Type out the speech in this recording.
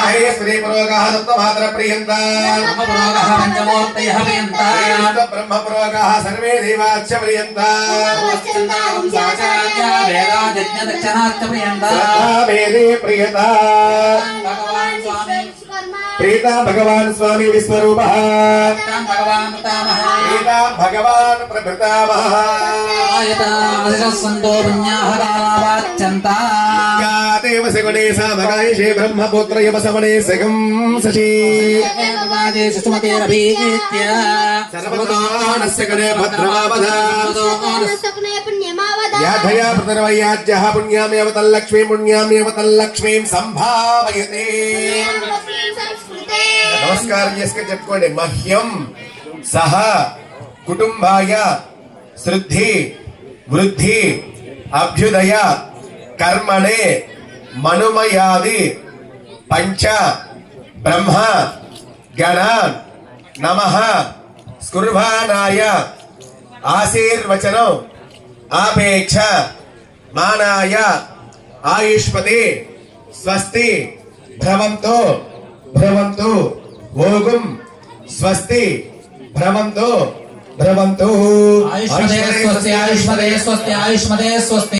माहेश्वरी पुरोगाः सप्तमात्र प्रियन्ता पुरोगाः पंचमूर्तयः प्रियन्ता ब्रह्म पुरोगाः सर्वे देवाश्च प्रियन्ता वेदादिज्ञ दक्षिणाश्च प्रियन्ता मेरे प्रियता भगवान् स्वामी प्रीता भगवान स्वामी विश्वरूपः भगवान् पितामहः प्रीता भगवान प्रभृतामहः संतो पुण्याः कालावाच्यन्ता देव सगुणे सामगायिषे ब्रह्मपुत्र यमसवणे सगं सची सुमतेरभीत्य सर्वतोनस्य गणे भद्रमावधा याधया प्रतर्वयाज्यः पुण्यामेव तल्लक्ष्मीं पुण्यामेव तल्लक्ष्मीं संभावयते नमस्कारं చేసుకొని చెప్పుకోండి మహ్యం సహ కుటుంబాయ శ్రుద్ధి వృద్ధి అభ్యుదయ కర్మణే మనుమయాది పంచ బ్రహ్మ గణాన్ నమః స్కుర్వాణాయ ఆశీర్వచనం ఆపేక్ష మానాయ ఆయుష్పతి స్వస్తి భ్రవంతో భ్రవంతు ఓగుం స్వస్తి భ్రవంతో భ్రవంతు ఆయుష్మదే స్వస్తి ఆయుష్మదే స్వస్తి ఆయుష్మదే స్వస్తి